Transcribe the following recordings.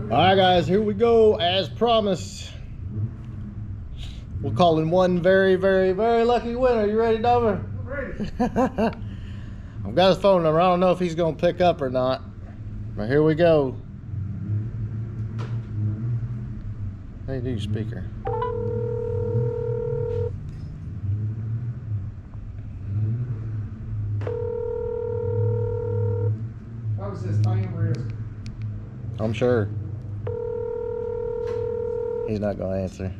All right, guys, here we go. As promised, we're calling one very, very, very lucky winner. You ready, Dover? I'm ready. I've got his phone number. I don't know if he's going to pick up or not, but here we go. Hey, do your speaker. That was his time risk. I'm sure. He's not going to answer.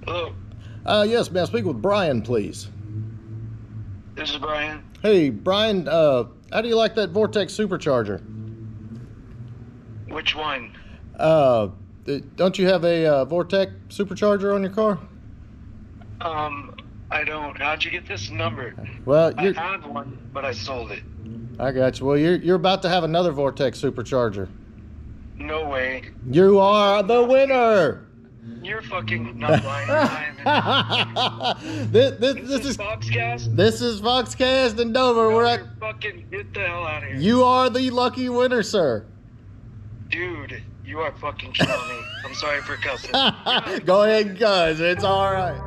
Hello. Yes, may I speak with Brian, please? This is Brian. Hey, Brian, how do you like that Vortex supercharger? Which one? Don't you have a Vortex supercharger on your car? I don't. How'd you get this number? Well, I had one, but I sold it. I got you. Well, you're about to have another Vortex supercharger. No way. You are the winner. You're fucking not lying. this is Foxcast. This is Foxcast and Dover. No, We're at. you're fucking get the hell out of here. You are the lucky winner, sir. Dude, you are fucking killing me. I'm sorry for cussing. Go ahead, guys. It's all right.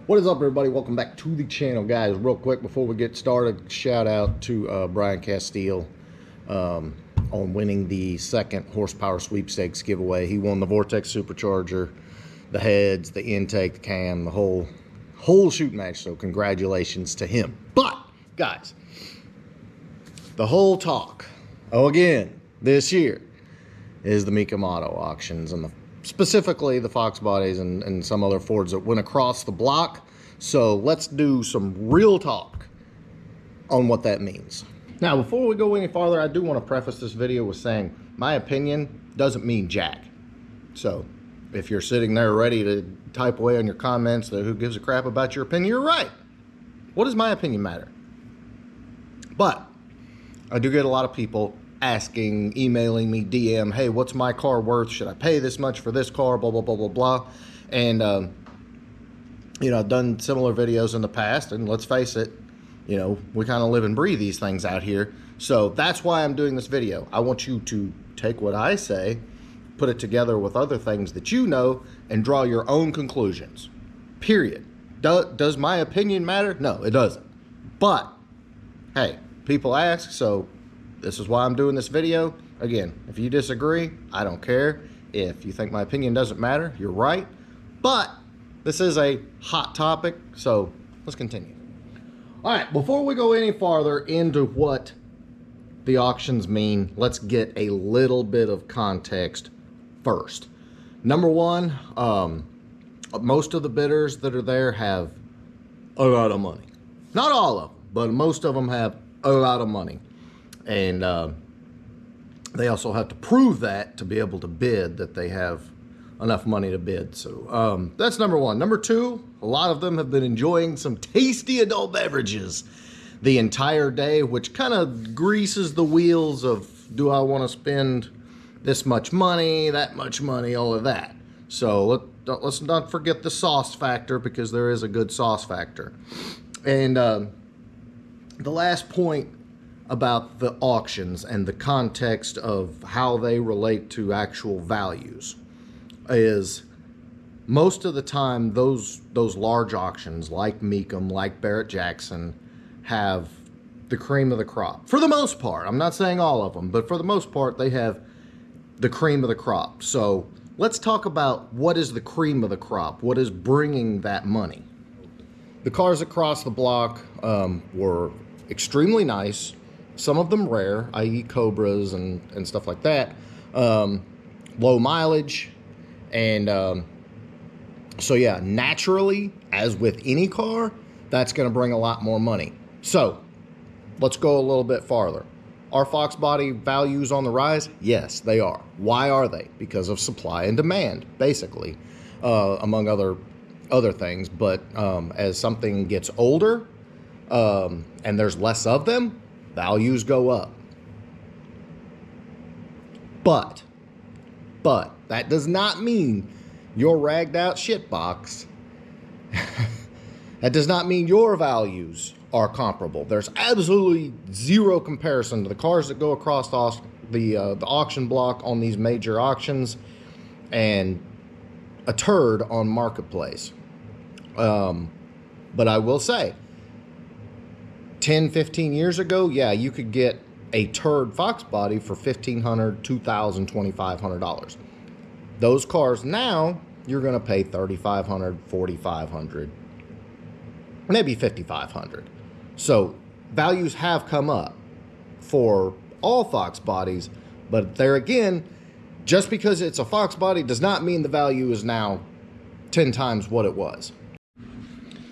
What is up, everybody? Welcome back to the channel, guys. Real quick before we get started, shout out to Brian Castile on winning the second horsepower sweepstakes giveaway. He won the Vortex supercharger, the heads, the intake, the cam, the whole shooting match. So congratulations to him. But guys, the whole talk again this year is the Mika Motto auctions and specifically the Fox bodies and some other Fords that went across the block. So let's do some real talk on what that means. Now, before we go any farther, I do want to preface this video with saying my opinion doesn't mean jack. So if you're sitting there ready to type away on your comments that who gives a crap about your opinion, you're right. What does my opinion matter? But I do get a lot of people asking, emailing me, DM, hey, what's my car worth? Should I pay this much for this car? Blah, blah, blah, blah, blah. And, you know, I've done similar videos in the past, and let's face it, you know, we kind of live and breathe these things out here. So that's why I'm doing this video. I want you to take what I say, put it together with other things that you know, and draw your own conclusions. Period. Does my opinion matter? No, it doesn't. But, hey, people ask, so this is why I'm doing this video. Again, if you disagree, I don't care. If you think my opinion doesn't matter, you're right. But this is a hot topic, so let's continue. All right, before we go any farther into what the auctions mean, let's get a little bit of context first. Number one, most of the bidders that are there have a lot of money. Not all of them, but most of them have a lot of money. And they also have to prove that to be able to bid, that they have enough money to bid. So that's number one. Number two, a lot of them have been enjoying some tasty adult beverages the entire day, which kind of greases the wheels of, do I want to spend this much money, that much money, all of that. So let's not forget the sauce factor, because there is a good sauce factor. And the last point about the auctions and the context of how they relate to actual values is most of the time, those large auctions like Mecum, like Barrett-Jackson, have the cream of the crop. For the most part, I'm not saying all of them, but for the most part, they have the cream of the crop. So let's talk about what is the cream of the crop. What is bringing that money? The cars across the block were extremely nice. Some of them rare, i.e. Cobras and stuff like that. Low mileage. And so yeah, naturally, as with any car, that's going to bring a lot more money. So let's go a little bit farther. Are Fox body values on the rise? Yes, they are. Why are they? Because of supply and demand, basically, among other things. But as something gets older and there's less of them, values go up. But that does not mean your ragged out shit box. That does not mean your values are comparable. There's absolutely zero comparison to the cars that go across the auction block on these major auctions and a turd on Marketplace. But I will say, 10, 15 years ago, yeah, you could get a turd Fox body for $1,500, $2,000, $2,500. Those cars now, you're going to pay $3,500, $4,500, maybe $5,500. So values have come up for all Fox bodies, but there again, just because it's a Fox body does not mean the value is now 10 times what it was.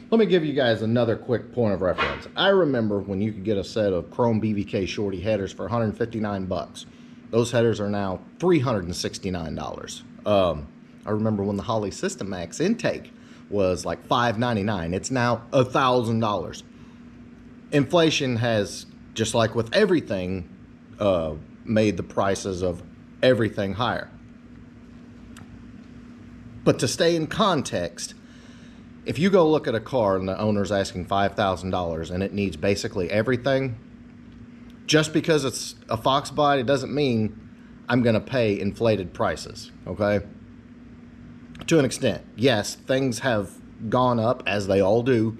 Let me give you guys another quick point of reference. I remember when you could get a set of chrome BBK shorty headers for 159 bucks. Those headers are now $369. I remember when the Holley System Max intake was like $599. It's now $1,000. Inflation has, just like with everything, made the prices of everything higher. But to stay in context, if you go look at a car and the owner's asking $5,000 and it needs basically everything, just because it's a Fox body doesn't mean I'm going to pay inflated prices, okay? To an extent, yes, things have gone up, as they all do,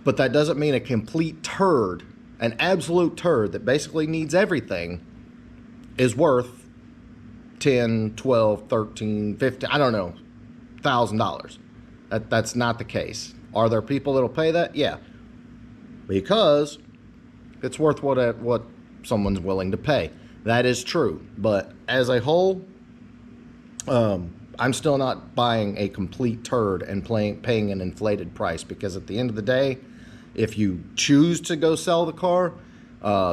but that doesn't mean a complete turd, an absolute turd that basically needs everything, is worth 10, 12, 13, 15, I don't know, $1,000. That's not the case. Are there people that'll pay that? Yeah, because it's worth what someone's willing to pay. That is true, but as a whole, I'm still not buying a complete turd and paying an inflated price, because at the end of the day, if you choose to go sell the car,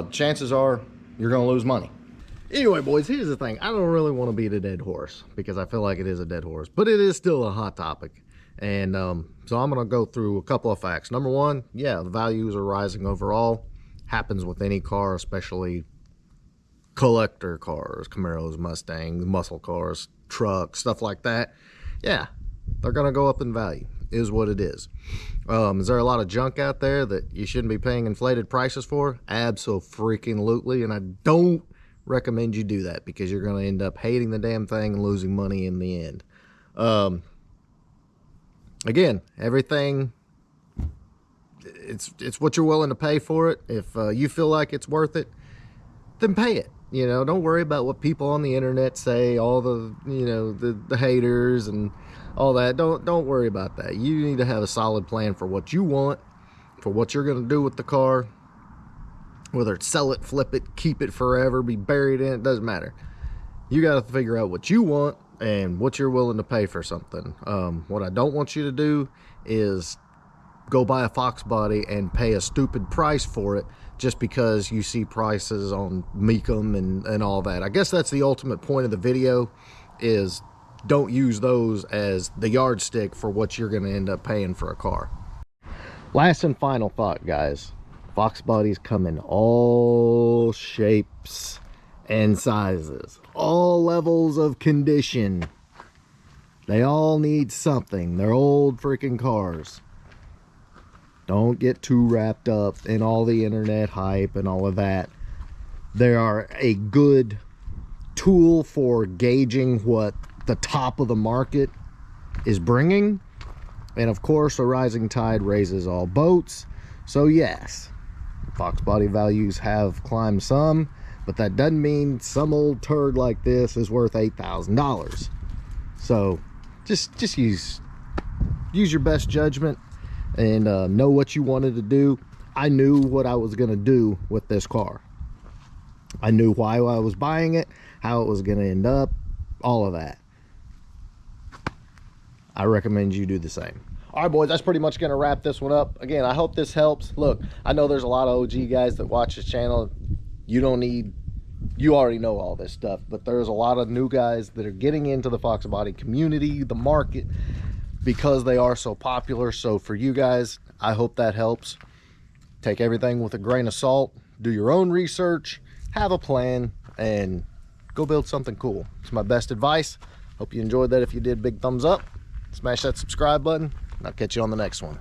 chances are you're going to lose money. Anyway, boys, here's the thing. I don't really want to beat a dead horse, because I feel like it is a dead horse, but it is still a hot topic. And so I'm going to go through a couple of facts. Number one, yeah, the values are rising overall. Happens with any car, especially collector cars, Camaros, Mustangs, muscle cars, trucks, stuff like that. Yeah, they're going to go up in value, is what it is. Is there a lot of junk out there that you shouldn't be paying inflated prices for? Abso-freaking-lutely, and I don't recommend you do that, because you're going to end up hating the damn thing and losing money in the end. Again, everything, it's what you're willing to pay for it. If you feel like it's worth it, then pay it. You know, don't worry about what people on the internet say, all the, you know, the haters and all that. Don't worry about that. You need to have a solid plan for what you want, for what you're going to do with the car. Whether it's sell it, flip it, keep it forever, be buried in it, doesn't matter. You got to figure out what you want and what you're willing to pay for something. What I don't want you to do is go buy a Fox body and pay a stupid price for it just because you see prices on Mecum and all that. I guess that's the ultimate point of the video, is don't use those as the yardstick for what you're going to end up paying for a car. Last and final thought, guys. Fox bodies come in all shapes and sizes, all levels of condition. They all need something. They're old freaking cars. Don't get too wrapped up in all the internet hype and all of that. They are a good tool for gauging what the top of the market is bringing. And of course, a rising tide raises all boats. So yes, Fox body values have climbed some, but that doesn't mean some old turd like this is worth $8,000. So just use your best judgment and know what you wanted to do. I knew what I was gonna do with this car. I knew why I was buying it, how it was gonna end up, all of that. I recommend you do the same. All right, boys, that's pretty much gonna wrap this one up. Again, I hope this helps. Look, I know there's a lot of OG guys that watch this channel. You already know all this stuff, but there's a lot of new guys that are getting into the Fox body community, the market, because they are so popular. So for you guys, I hope that helps. Take everything with a grain of salt, do your own research, have a plan, and go build something cool. It's my best advice. Hope you enjoyed that. If you did, big thumbs up. Smash that subscribe button. I'll catch you on the next one.